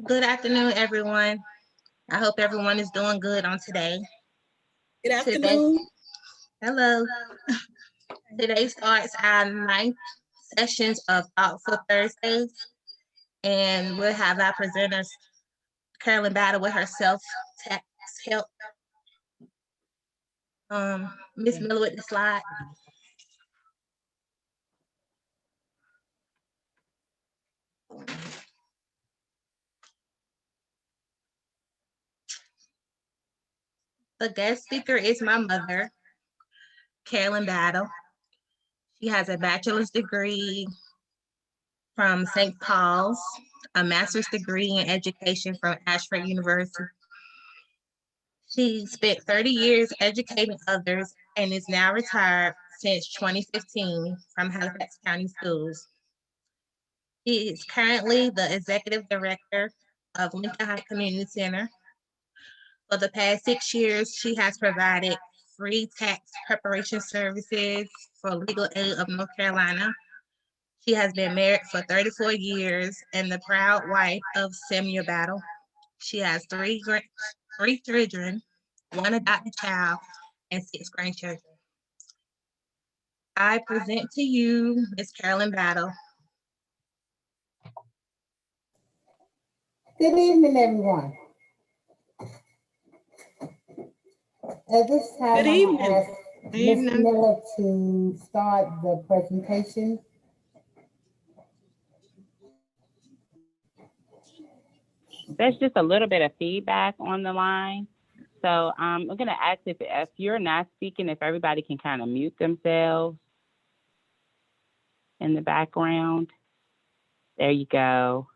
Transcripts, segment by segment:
Good afternoon, everyone. I hope everyone is doing good on today. Good Today, afternoon. hello. Today starts our ninth sessions of Thoughtful Thursdays, and we'll have our presenters, Carolyn Battle with her self-tax help. Miss Miller with the slide. The guest speaker is my mother, Carolyn Battle. She has a bachelor's degree from St. Paul's, a master's degree in education from Ashford University. She spent 30 years educating others and is now retired since 2015 from Halifax County Schools. She is currently the executive director of Lincoln High Community Center. For the past 6 years, she has provided free tax preparation services for Legal Aid of North Carolina. She has been married for 34 years and the proud wife of Samuel Battle. She has three children, one adopted child, and six grandchildren. I present to you Ms. Carolyn Battle. Good evening, everyone. At this time, Good I'm going to evening. ask Ms. Miller to start the presentation. There's just a little bit of feedback on the line. So I'm going to ask if you're not speaking, if everybody can kind of mute themselves in the background. There you go.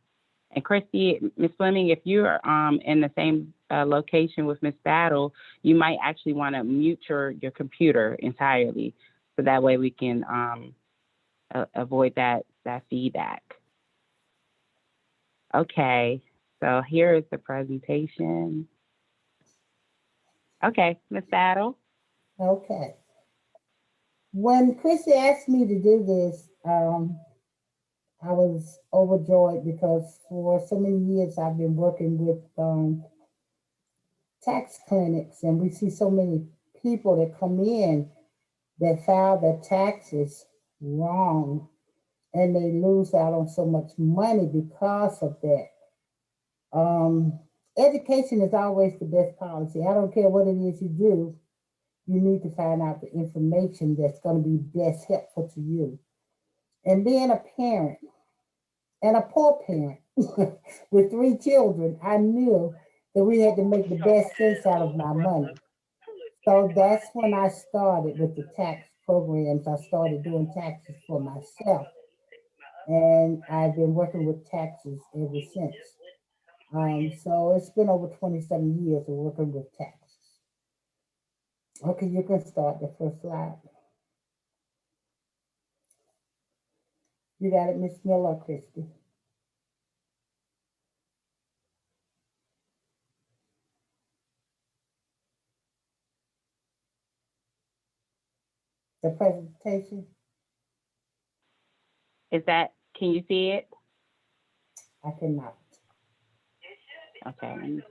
And Christy, Ms. Fleming, if you're in the same location with Ms. Battle, you might actually want to mute your computer entirely. So that way we can avoid that feedback. Okay, so here is the presentation. Okay, Ms. Battle. Okay. When Chrissy asked me to do this, I was overjoyed because for so many years I've been working with tax clinics, and we see so many people that come in that file their taxes wrong, and they lose out on so much money because of that. Education is always the best policy. I don't care what it is you do, you need to find out the information that's going to be best helpful to you. And being a parent, and a poor parent with three children, I knew that we had to make the best sense out of my money. So that's when I started with the tax programs. I started doing taxes for myself, and I've been working with taxes ever since. So it's been over 27 years of working with taxes. Okay, you can start the first slide. You got it, Miss Miller, Christy. The presentation, Can you see it? I cannot. Okay, let me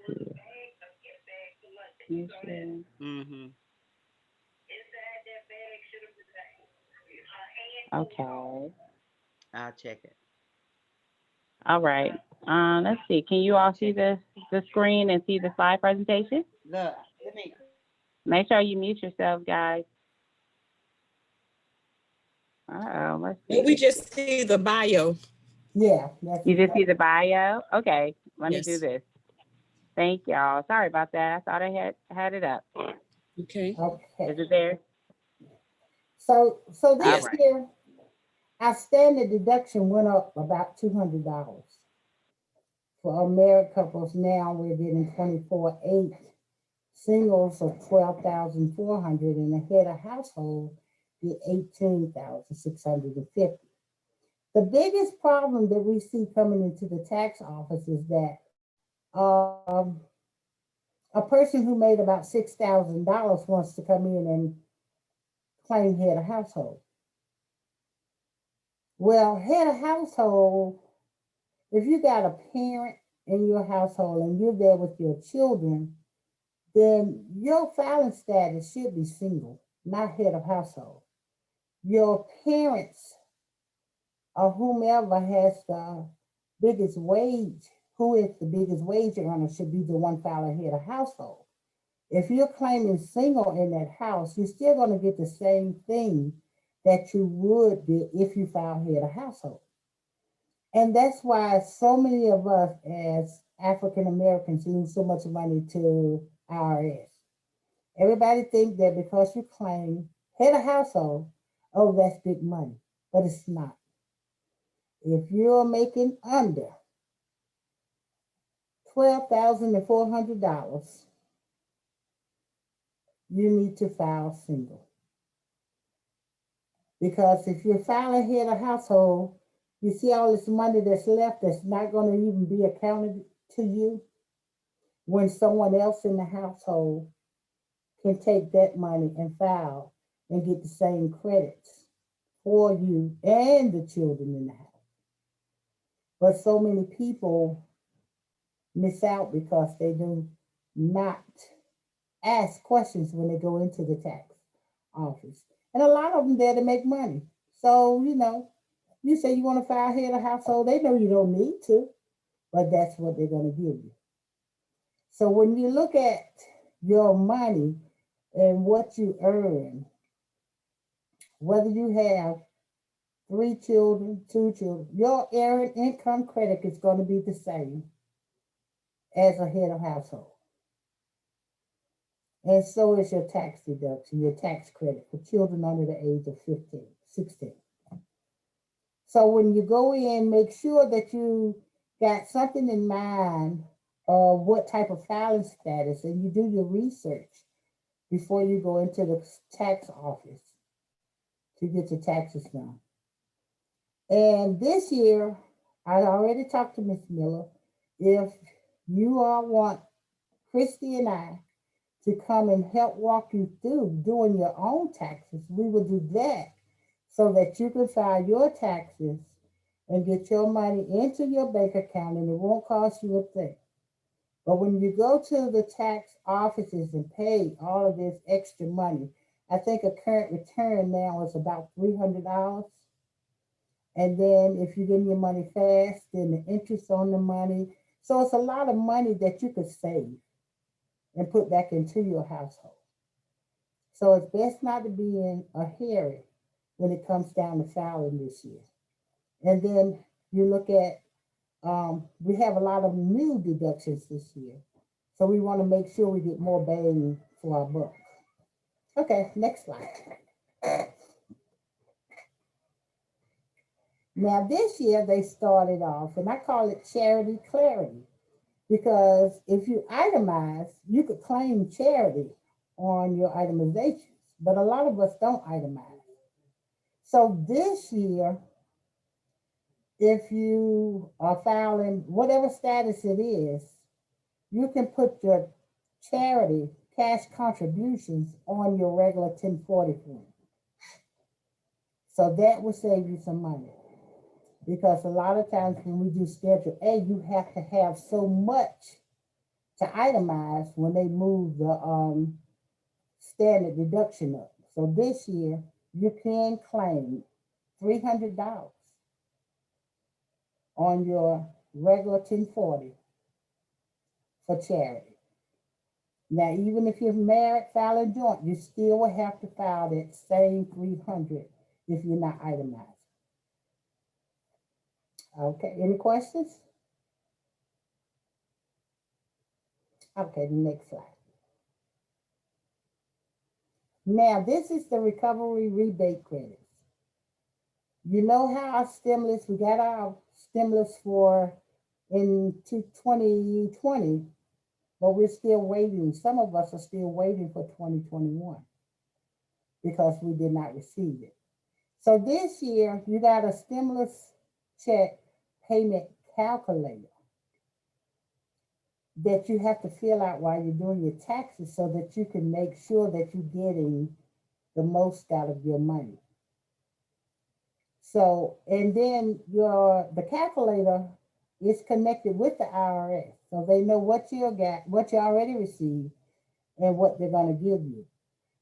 see. Mm-hmm. Okay. I'll check it. All right. Let's see. Can you all see the screen and see the slide presentation? Look, let me. Make sure you mute yourself, guys. Let's see. We just see the bio. Yeah. You just see the bio? Okay, let me do Yes. this. Thank y'all. Sorry about that. I thought I had it up. Okay. Okay. Is it there? So this Yes. year, our standard deduction went up about $200. For married couples now, we're getting 24,800. Singles of 12,400, and a head of household get 18,650. The biggest problem that we see coming into the tax office is that a person who made about $6,000 wants to come in and claim head of household. Well, head of household, if you got a parent in your household and you're there with your children, then your filing status should be single, not head of household. Your parents or whomever has the biggest wage, who is the biggest wage earner, should be the one filing head of household. If you're claiming single in that house, you're still going to get the same thing that you would be if you filed head of household. And that's why so many of us as African Americans lose so much money to IRS. Everybody think that because you claim head of household, oh, that's big money, but it's not. If you're making under $12,400, you need to file single. Because if you're filing head of household, you see all this money that's left that's not going to even be accounted to you when someone else in the household can take that money and file and get the same credits for you and the children in the house. But so many people miss out because they do not ask questions when they go into the tax office. And a lot of them there to make money. So, you say you want to file head of household, they know you don't need to, but that's what they're going to give you. So when you look at your money and what you earn, whether you have 3 children, 2 children, your earned income credit is going to be the same as a head of household. And so is your tax deduction, your tax credit for children under the age of 15, 16. So when you go in, make sure that you got something in mind of what type of filing status, and you do your research before you go into the tax office to get your taxes done. And this year, I already talked to Miss Miller. If you all want Christy and I to come and help walk you through doing your own taxes, we will do that so that you can file your taxes and get your money into your bank account, and it won't cost you a thing. But when you go to the tax offices and pay all of this extra money, I think a current return now is about $300. And then if you get your money fast, then the interest on the money. So it's a lot of money that you could save and put back into your household. So it's best not to be in a hurry when it comes down to filing this year. And then you look at, we have a lot of new deductions this year. So we want to make sure we get more bang for our buck. Okay, next slide. Now this year they started off, and I call it charity clarity, because if you itemize, you could claim charity on your itemizations, but a lot of us don't itemize. So this year, if you are filing whatever status it is, you can put your charity cash contributions on your regular 1040 form. So that will save you some money. Because a lot of times when we do Schedule A, you have to have so much to itemize when they move the standard deduction up. So this year, you can claim $300 on your regular 1040 for charity. Now, even if you're married, filing joint, you still will have to file that same 300 if you're not itemized. Okay, any questions? Okay, the next slide. Now, this is the recovery rebate credits. You know how our stimulus, we got our stimulus for in 2020, but we're still waiting. Some of us are still waiting for 2021 because we did not receive it. So this year, you got a stimulus check payment calculator that you have to fill out while you're doing your taxes so that you can make sure that you're getting the most out of your money. So, and then the calculator It's connected with the IRS, so they know what you got, what you already received, and what they're going to give you.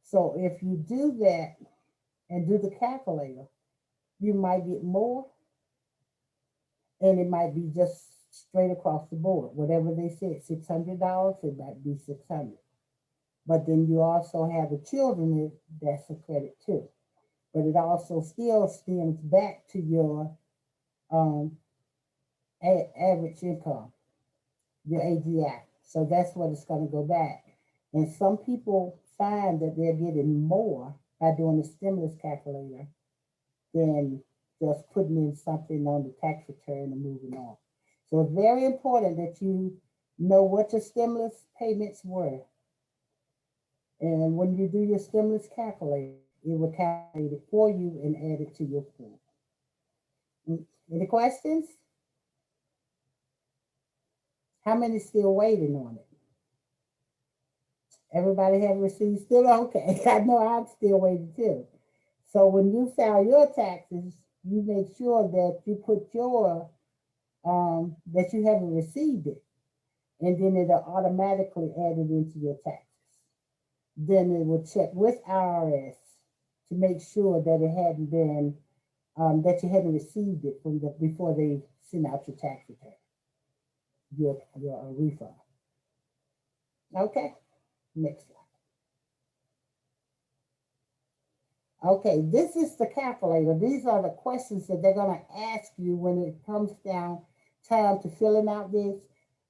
So if you do that and do the calculator, you might get more, and it might be just straight across the board. Whatever they said, $600, it might be 600. But then you also have the children, that's a credit too. But it also still stems back to your um, average income, your AGI. So that's what it's going to go back. And some people find that they're getting more by doing the stimulus calculator than just putting in something on the tax return and moving on. So it's very important that you know what your stimulus payments were. And when you do your stimulus calculator, it will calculate it for you and add it to your form. Any questions? How many still waiting on it? Everybody have received still? Okay, I know I'm still waiting too. So when you file your taxes, you make sure that you put your, that you haven't received it, and then it'll automatically add it into your taxes. Then it will check with IRS to make sure that it hadn't been, that you hadn't received it from before they send out your tax return, your refund. Okay, next slide. Okay, this is the calculator. These are the questions that they're going to ask you when it comes down time to filling out this.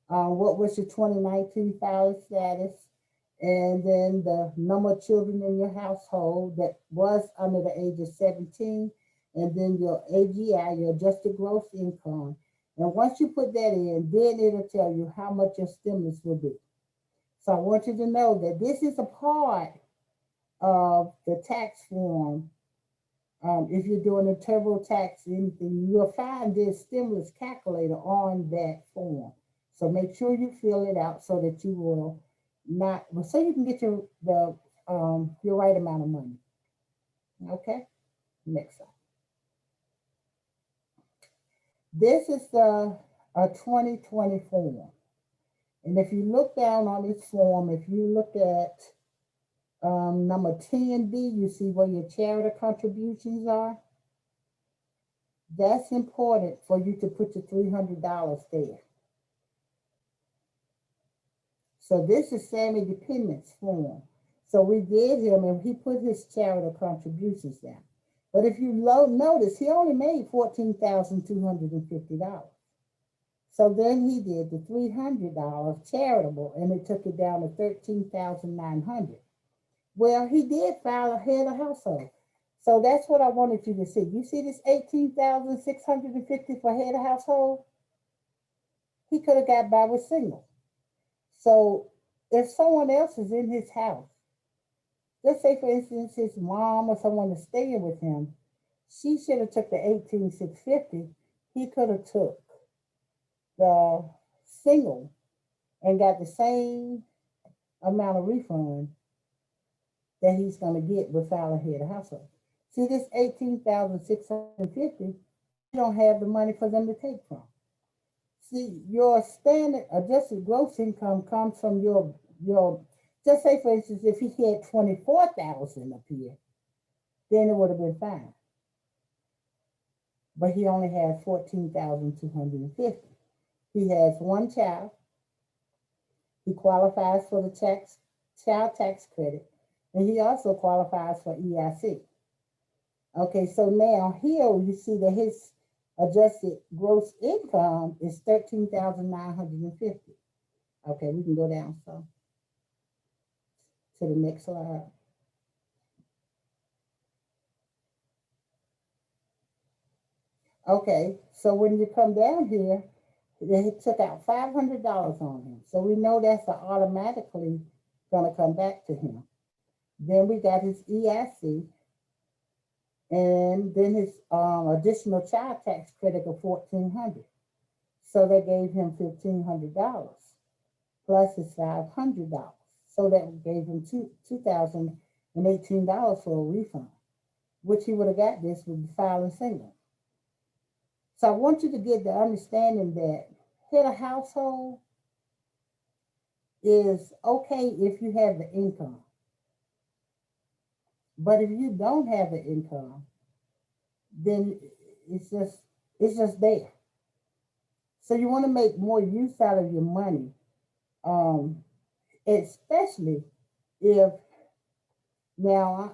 What was your 2019 filing status? And then the number of children in your household that was under the age of 17. And then your AGI, your adjusted gross income. And once you put that in, then it'll tell you how much your stimulus will be. So I want you to know that this is a part of the tax form. If you're doing a TurboTax, anything, you'll find this stimulus calculator on that form. So make sure you fill it out so that you will not, so you can get your right amount of money. Okay, next slide. This is the 2020 form. And if you look down on this form, if you look at number 10B, you see where your charity contributions are. That's important for you to put your $300 there. So this is Sammy Dependence form. So we did him and he put his charitable contributions down. But if you notice, he only made $14,250. So then he did the $300 charitable and it took it down to $13,900. Well, he did file a head of household. So that's what I wanted you to see. You see this $18,650 for head of household? He could have got by with single. So if someone else is in his house, let's say for instance his mom or someone is staying with him, she should have took the $18,650. He could have took the single and got the same amount of refund that he's going to get with filing head of household. See this $18,650, you don't have the money for them to take from. See, your standard adjusted gross income comes from your just say for instance, if he had 24,000 up here, then it would have been fine. But he only has 14,250. He has one child. He qualifies for the child tax credit, and he also qualifies for EIC. Okay, so now here you see that his adjusted gross income is $13,950. Okay, we can go down so to the next slide. Okay, so when you come down here, they took out $500 on him. So we know that's automatically gonna come back to him. Then we got his EIC, and then his additional child tax credit of $1,400. So they gave him $1,500 plus his $500. So that gave him $2,018 for a refund, which he would have got this with filing single. So I want you to get the understanding that head of household is okay if you have the income. But if you don't have the income, then it's just it's just there. So you want to make more use out of your money, um, especially if now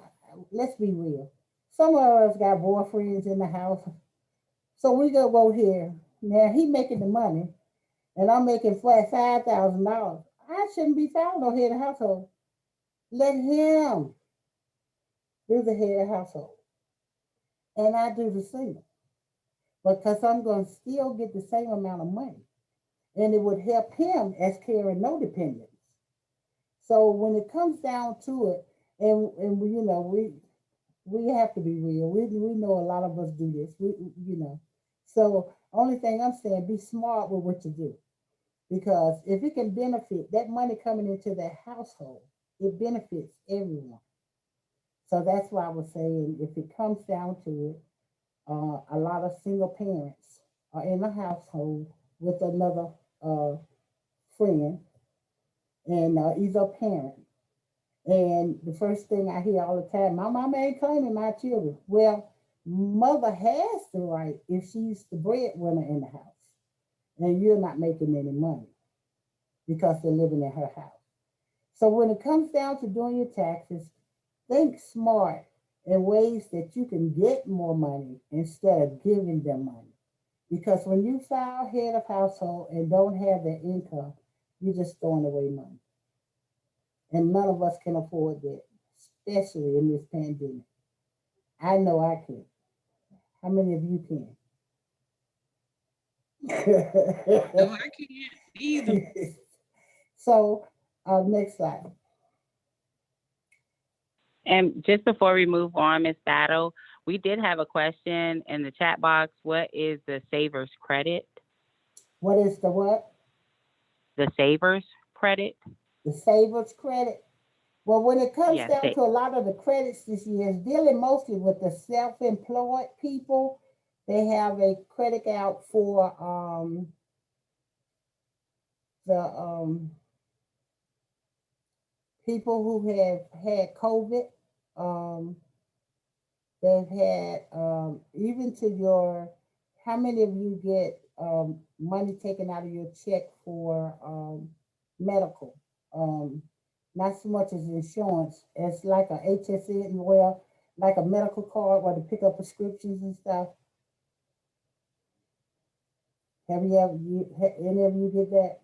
let's be real. Some of us got boyfriends in the house, so we go here. Now he making the money, and I'm making flat $5,000. I shouldn't be found on head of household. Let him do the head of household, and I do the same because I'm going to still get the same amount of money, and it would help him as carrying no dependents. So when it comes down to it, and we, we have to be real. We know a lot of us do this. So only thing I'm saying, be smart with what you do, because if it can benefit that money coming into that household, it benefits everyone. So that's why I was saying, if it comes down to it, a lot of single parents are in a household with another uh, friend, and either a parent. And the first thing I hear all the time, my mama ain't claiming my children. Well, mother has the right if she's the breadwinner in the house and you're not making any money because they're living in her house. So when it comes down to doing your taxes, think smart in ways that you can get more money instead of giving them money. Because when you file head of household and don't have that income, you're just throwing away money. And none of us can afford that, especially in this pandemic. I know I can. How many of you No, can? I can't either. So, next slide. And just before we move on, Ms. Battle, we did have a question in the chat box. What is the Savers credit? What is the what? The Savers credit? The savers credit. Well, when it comes Yes. down to a lot of the credits this year, it's dealing mostly with the self-employed people. They have a credit out for the people who have had COVID. Um, they've had even to your, how many of you get money taken out of your check for medical? Not so much as insurance, as like a HSN, well, like a medical card where to pick up prescriptions and stuff. Have you ever, any of you get that?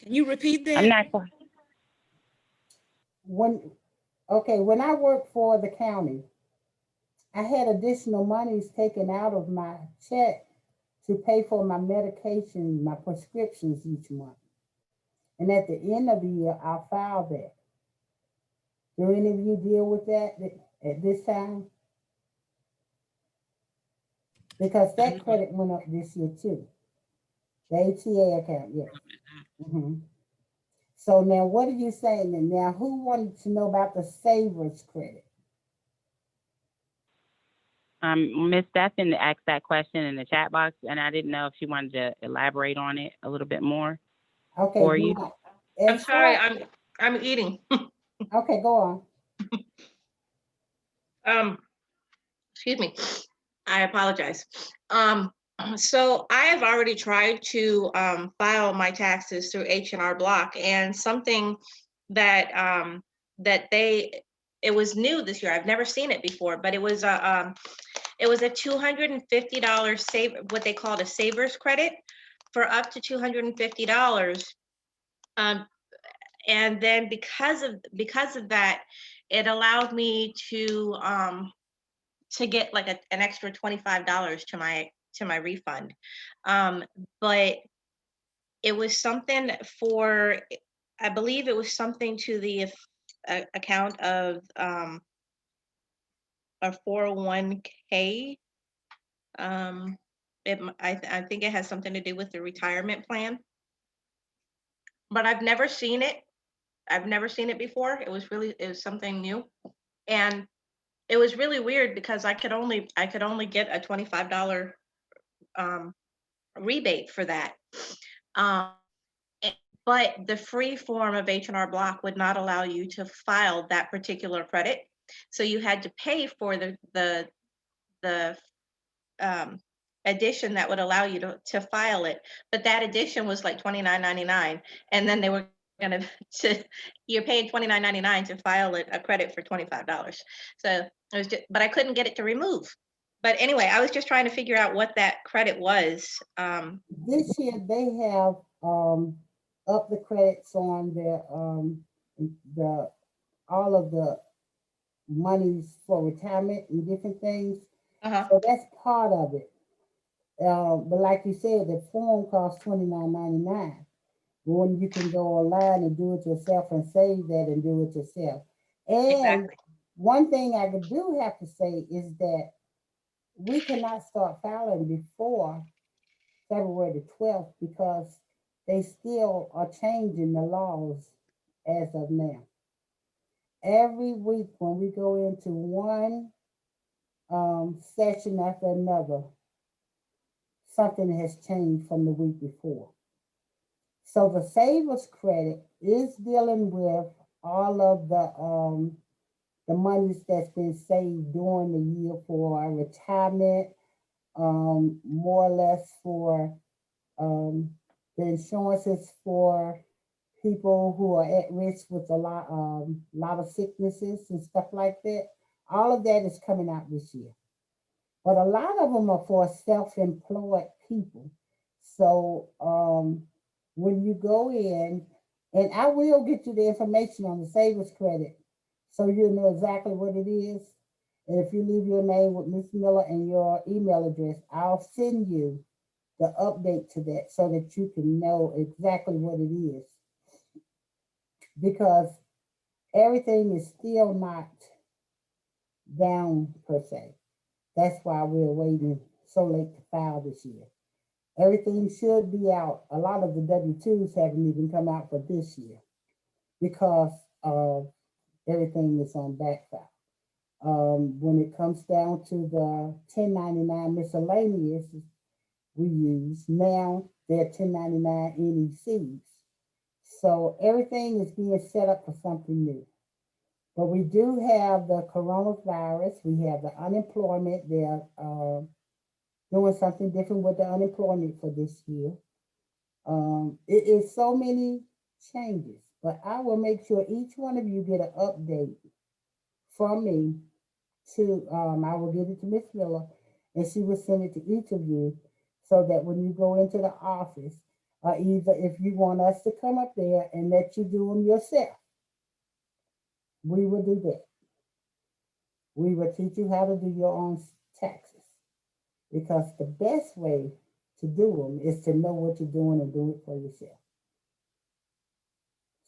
Can you repeat I'm that? not sure. When, okay, when I worked for the county, I had additional monies taken out of my check to pay for my medication, my prescriptions each month. And at the end of the year, I'll file that. Do any of you deal with that at this time? Because that credit went up this year too. The ATA account, yes. Mhm. So now what are you saying? And now who wanted to know about the savers credit? Ms. Stephen asked that question in the chat box, and I didn't know if she wanted to elaborate on it a little bit more Okay, for go you. on. I'm sorry, I'm eating. Okay, go on. Um, excuse me. I apologize. So I have already tried to file my taxes through H&R Block, and something that that it was new this year. I've never seen it before, but it was a $250 save, what they called a savers credit for up to $250. Um, and then because of that, it allowed me to get like an extra $25 to my refund. But it was something for, I believe it was something to the account of a 401k. I think it has something to do with the retirement plan, but I've never seen it. I've never seen it before. It was something new. And it was really weird because I could only get a $25 rebate for that. Um, but the free form of H&R Block would not allow you to file that particular credit. So you had to pay for the edition that would allow you to file it. But that edition was like $29.99. And then they were gonna you're paying $29.99 to file a credit for $25. So it was just, but I couldn't get it to remove. But anyway, I was just trying to figure out what that credit was. This year they have up the credits on the all of the monies for retirement and different things. Uh-huh. So that's part of it. But like you said, the form costs $29.99. When you can go online and do it yourself and save that and do it yourself. And Exactly. one thing I do have to say is that we cannot start filing before February the 12th because they still are changing the laws as of now. Every week when we go into one session after another, something has changed from the week before. So the savers credit is dealing with all of the monies that's been saved during the year for retirement, more or less for um, the insurances for people who are at risk with lot of sicknesses and stuff like that. All of that is coming out this year. But a lot of them are for self-employed people. So when you go in, and I will get you the information on the savers credit so you'll know exactly what it is. And if you leave your name with Miss Miller and your email address, I'll send you the update to that so that you can know exactly what it is. Because everything is still not down per se. That's why we're waiting so late to file this year. Everything should be out. A lot of the W-2s haven't even come out for this year because of everything that's on backfile. When it comes down to the 1099 miscellaneous we use, now they're 1099 NECs. So everything is being set up for something new. But we do have the coronavirus, we have the unemployment, they're doing something different with the unemployment for this year. It is so many changes, but I will make sure each one of you get an update from me to, I will give it to Miss Miller and she will send it to each of you so that when you go into the office, either if you want us to come up there and let you do them yourself, we will do that. We will teach you how to do your own taxes because the best way to do them is to know what you're doing and do it for yourself.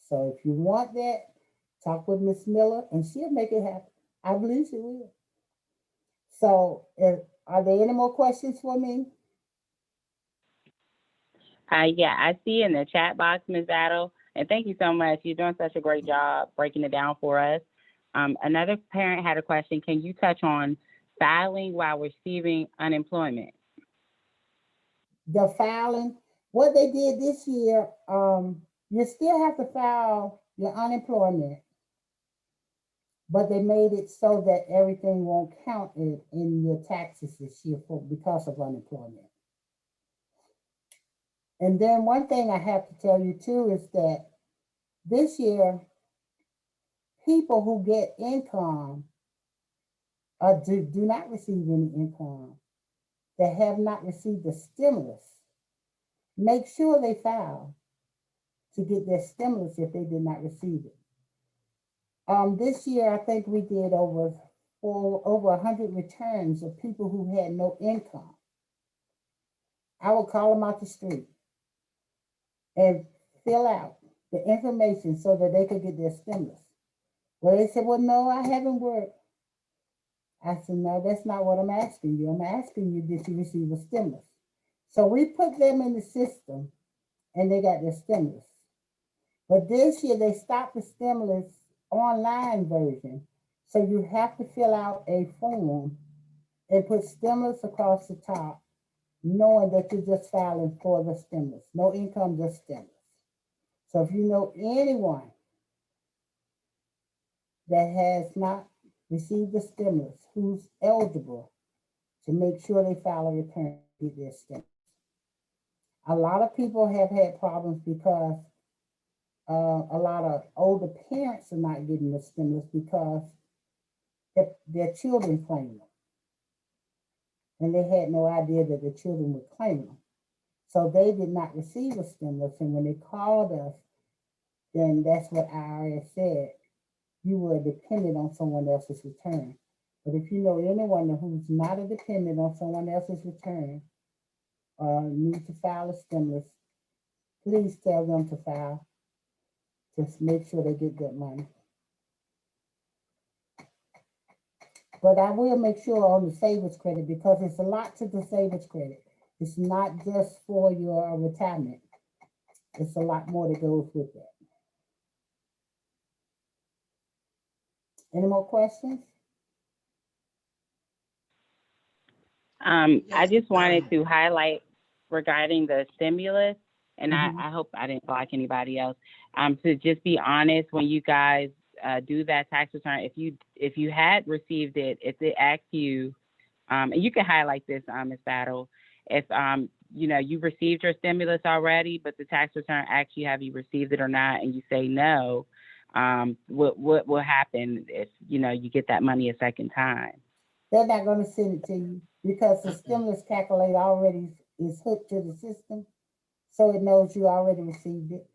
So if you want that, talk with Miss Miller and she'll make it happen. I believe she will. So are there any more questions for me? Yeah, I see in the chat box, Ms. Battle, and thank you so much. You're doing such a great job breaking it down for us. Another parent had a question. Can you touch on filing while receiving unemployment? The filing, what they did this year, you still have to file your unemployment, but they made it so that everything won't count in your taxes this year because of unemployment. And then one thing I have to tell you too is that this year, people who get income do not receive any income that have not received the stimulus. Make sure they file to get their stimulus if they did not receive it. This year, I think we did over 100 returns of people who had no income. I would call them out the street and fill out the information so that they could get their stimulus. Well, they said, well, no, I haven't worked. I said, no, that's not what I'm asking you. I'm asking you, did you receive a stimulus? So we put them in the system and they got their stimulus. But this year they stopped the stimulus online version. So you have to fill out a form and put stimulus across the top knowing that you're just filing for the stimulus. No income, just stimulus. So if you know anyone that has not received the stimulus, who's eligible, to make sure they file a return to get their stimulus. A lot of people have had problems because a lot of older parents are not getting the stimulus because their children claim them. And they had no idea that the children would claim them. So they did not receive a stimulus. And when they called us, then that's what IRS said. You were dependent on someone else's return. But if you know anyone who's not a dependent on someone else's return or need to file a stimulus, please tell them to file. Just make sure they get that money. But I will make sure on the savings credit because it's a lot to the savings credit. It's not just for your retirement. It's a lot more that goes with that. Any more questions? I Yes, just wanted to highlight regarding the stimulus, and Mhm. I hope I didn't block anybody else. To just be honest, when you guys do that tax return, if you had received it, if it asked you, and you can highlight this, Ms. Battle, if you know you received your stimulus already, but the tax return asks you have you received it or not, and you say no, what will happen if you know you get that money a second time? They're not gonna send it to you because the stimulus calculator already is hooked to the system. So it knows you already received it.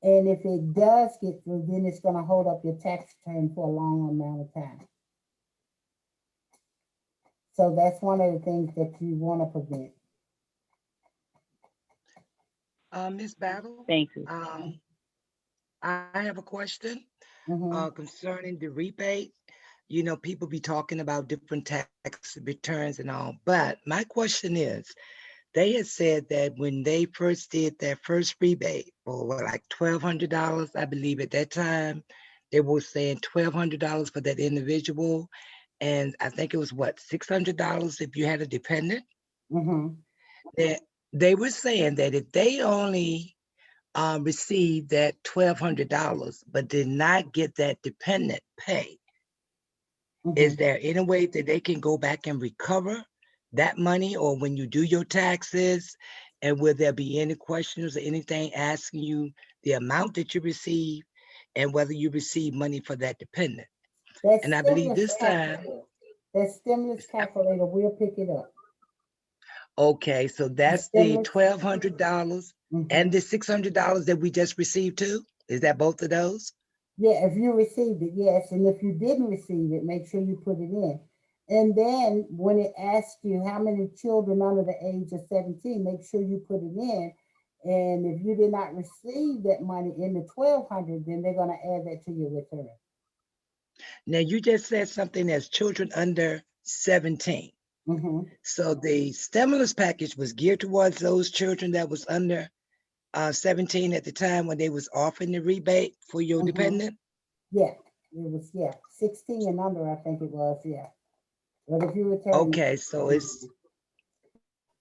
And if it does get through, then it's gonna hold up your tax return for a long amount of time. So that's one of the things that you wanna prevent. Miss Battle, Thank you. I have a question Mhm. concerning the rebate. You know, people be talking about different tax returns and all, but my question is, they had said that when they first did their first rebate for what, like $1,200, I believe at that time, they were saying $1,200 for that individual, and I think it was what, $600 if you had a dependent. Mhm. That they were saying that if they only received that $1,200 but did not get that dependent pay, is Mhm. there any way that they can go back and recover that money, or when you do your taxes, and will there be any questions or anything asking you the amount that you receive and whether you receive money for that dependent? That And I believe stimulus this time, calculator, that stimulus calculator will pick it up. okay, so The that's the stimulus. $1,200 and Mhm. the $600 that we just received too. Is that both of those? Yeah, if you received it, yes. And if you didn't receive it, make sure you put it in. And then when it asks you how many children under the age of 17, make sure you put it in. And if you did not receive that money in the 1,200, then they're gonna add that to your return. Now, you just said something as children under 17. Mm-hmm. So the stimulus package was geared towards those children that was under 17 at the time when they was offering the rebate for your Mm-hmm. dependent? Yeah, it was, yeah, 16 and under, I think it was, yeah. But if you return, Okay, so it's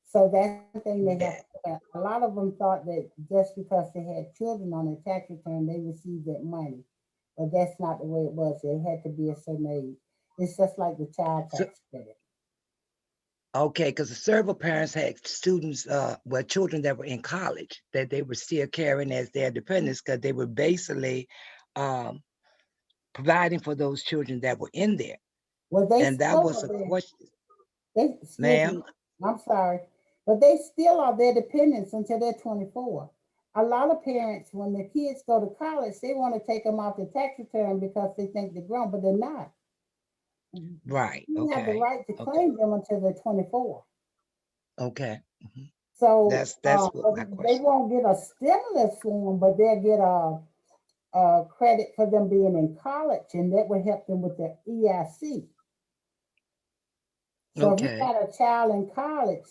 so that's the thing they have. that. A lot of them thought that just because they had children on their tax return, they received that money. But that's not the way it was. It had to be a certain age. It's just like the child So, tax credit. okay, because the several parents had students, well, children that were in college that they were still carrying as their dependents because they were basically um, providing for those children that were in there. Well, they And that still was are a there. question, They, excuse ma'am. me, I'm sorry, but they still are their dependents until they're 24. A lot of parents, when the kids go to college, they want to take them off the tax return because they think they're grown, but they're not. Right. You have the Okay. right to Okay. claim them until they're 24. Okay. Mhm. So That's what but my they question. won't get a stimulus form, but they'll get a credit for them being in college, and that will help them with their EIC. So if you Okay. got a child in college,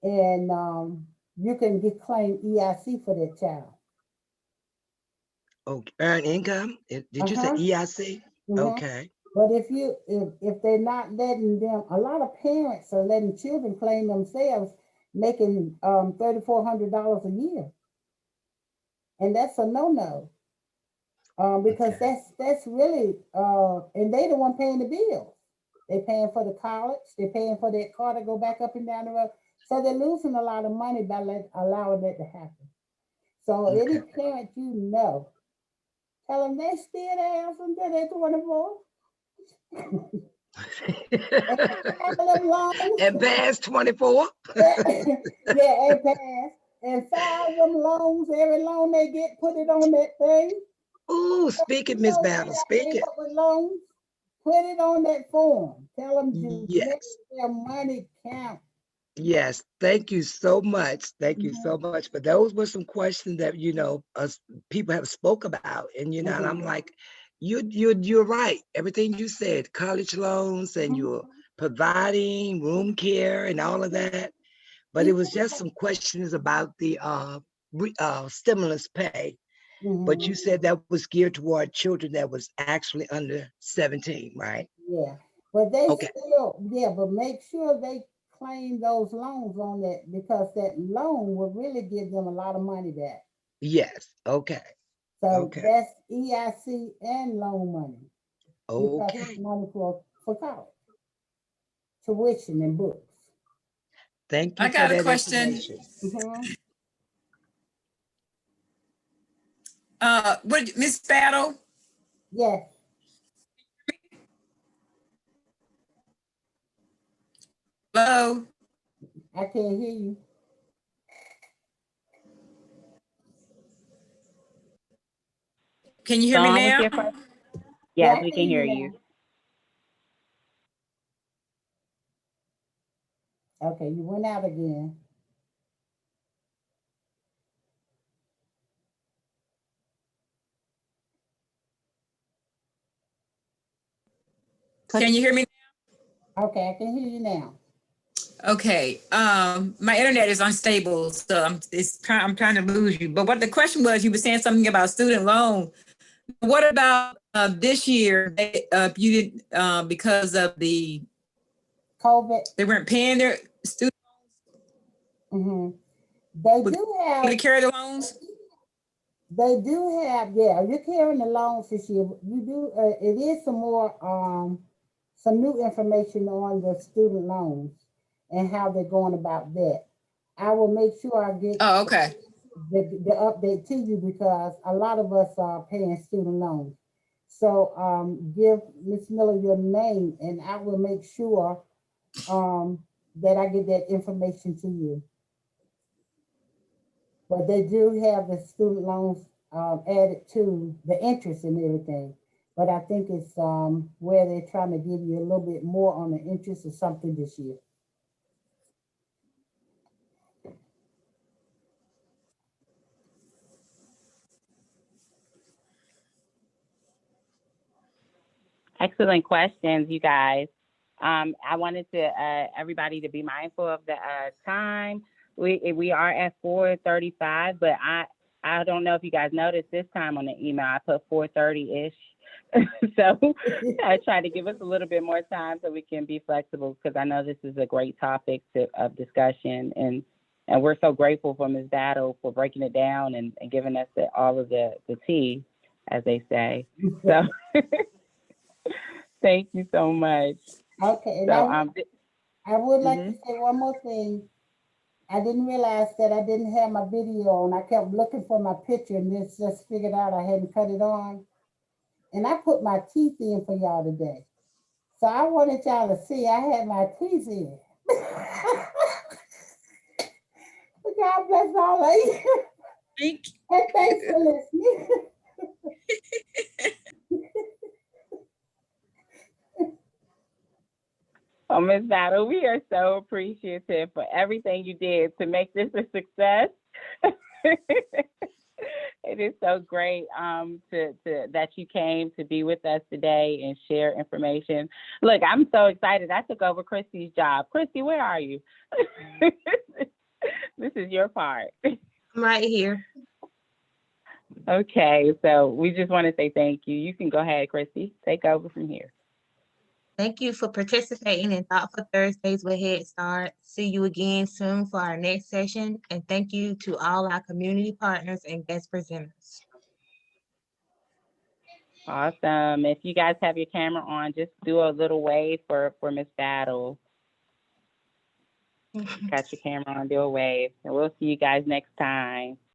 and you can get claim EIC for that child. Okay. Earned income. Did you say Uh-huh. EIC? Mm-hmm. Okay. But if they're not letting them, a lot of parents are letting children claim themselves making $3,400 a year. And that's a no-no. Because Okay. that's really and they the one paying the bills. They paying for the college, they're paying for that car to go back up and down the road. So they're losing a lot of money by allowing that to happen. So any Okay. parent you know, tell them they still there until they're 24. And file them loans. And past 24? Yeah, yeah, and pass. And file them loans. Every loan they get, put it on that thing. Ooh, speak it, You Miss know they Battle, got speak paid it. up with loans. Put it on that form. Tell them to make Yes. their money count. Yes, thank you so much. Thank you Mhm, so much. But those were some questions that, us people have spoke about. And and I'm mhm, like, you're right. Everything you said, college loans and mhm, you're providing room care and all of that. But it was just some questions about the stimulus pay. But mhm. you said that was geared toward children that was actually under 17, right? Yeah, but they Okay. still, yeah, but make sure they claim those loans on that because that loan will really give them a lot of money back. Yes. Okay. So Okay. that's EIC and loan money because it's Okay. money for college, tuition and books. Thank I you for got a that question. information. Mhm. What, Miss Battle? Yes, Hello? I can't hear you. Can you hear Go me on with now? your question. Yeah, Yes, I we can can hear hear you you. now. Okay, you went out again. Can you hear me? Okay, I can hear you now. Okay. My internet is unstable, so I'm trying to lose you. But what the question was, you were saying something about student loan. What about this year? You didn't because of COVID. they weren't paying their students Hmm. They to do have carry the loans. They do have, yeah, you're carrying the loans this year. You do, it is some new information on the student loans and how they're going about that. I will make sure I get Oh, okay. the update to you because a lot of us are paying student loans. So give Miss Miller your name and I will make sure that I get that information to you. But they do have the student loans added to the interest and everything. But I think it's where they're trying to give you a little bit more on the interest or something this year. Excellent questions, you guys. I wanted to everybody to be mindful of the time. We are at 4:35, but I don't know if you guys noticed this time on the email I put 4:30 ish. So I try to give us a little bit more time so we can be flexible because I know this is a great topic of discussion and we're so grateful for Ms. Battle for breaking it down and giving us all of the tea, as they say. So thank you so much. Okay, and So I would like to mhm. say one more thing. I didn't realize that I didn't have my video on. I kept looking for my picture and then just figured out I hadn't cut it on. And I put my teeth in for y'all today. So I wanted y'all to see I had my teeth in. God bless all of you. Thank And thanks for listening. Oh, Ms. Battle, we are so appreciative for everything you did to make this a success. It is so great to that you came to be with us today and share information. Look, I'm so excited. I took over Christy's job. Christy, where are you? This is your part. I'm right here. Okay, so we just want to say thank you. You can go ahead, Christy. Take over from here. Thank you for participating in Thoughtful Thursdays with Head Start. See you again soon for our next session. And thank you to all our community partners and guest presenters. Awesome. If you guys have your camera on, just do a little wave for Miss Battle. Got your camera on, do a wave. And we'll see you guys next time.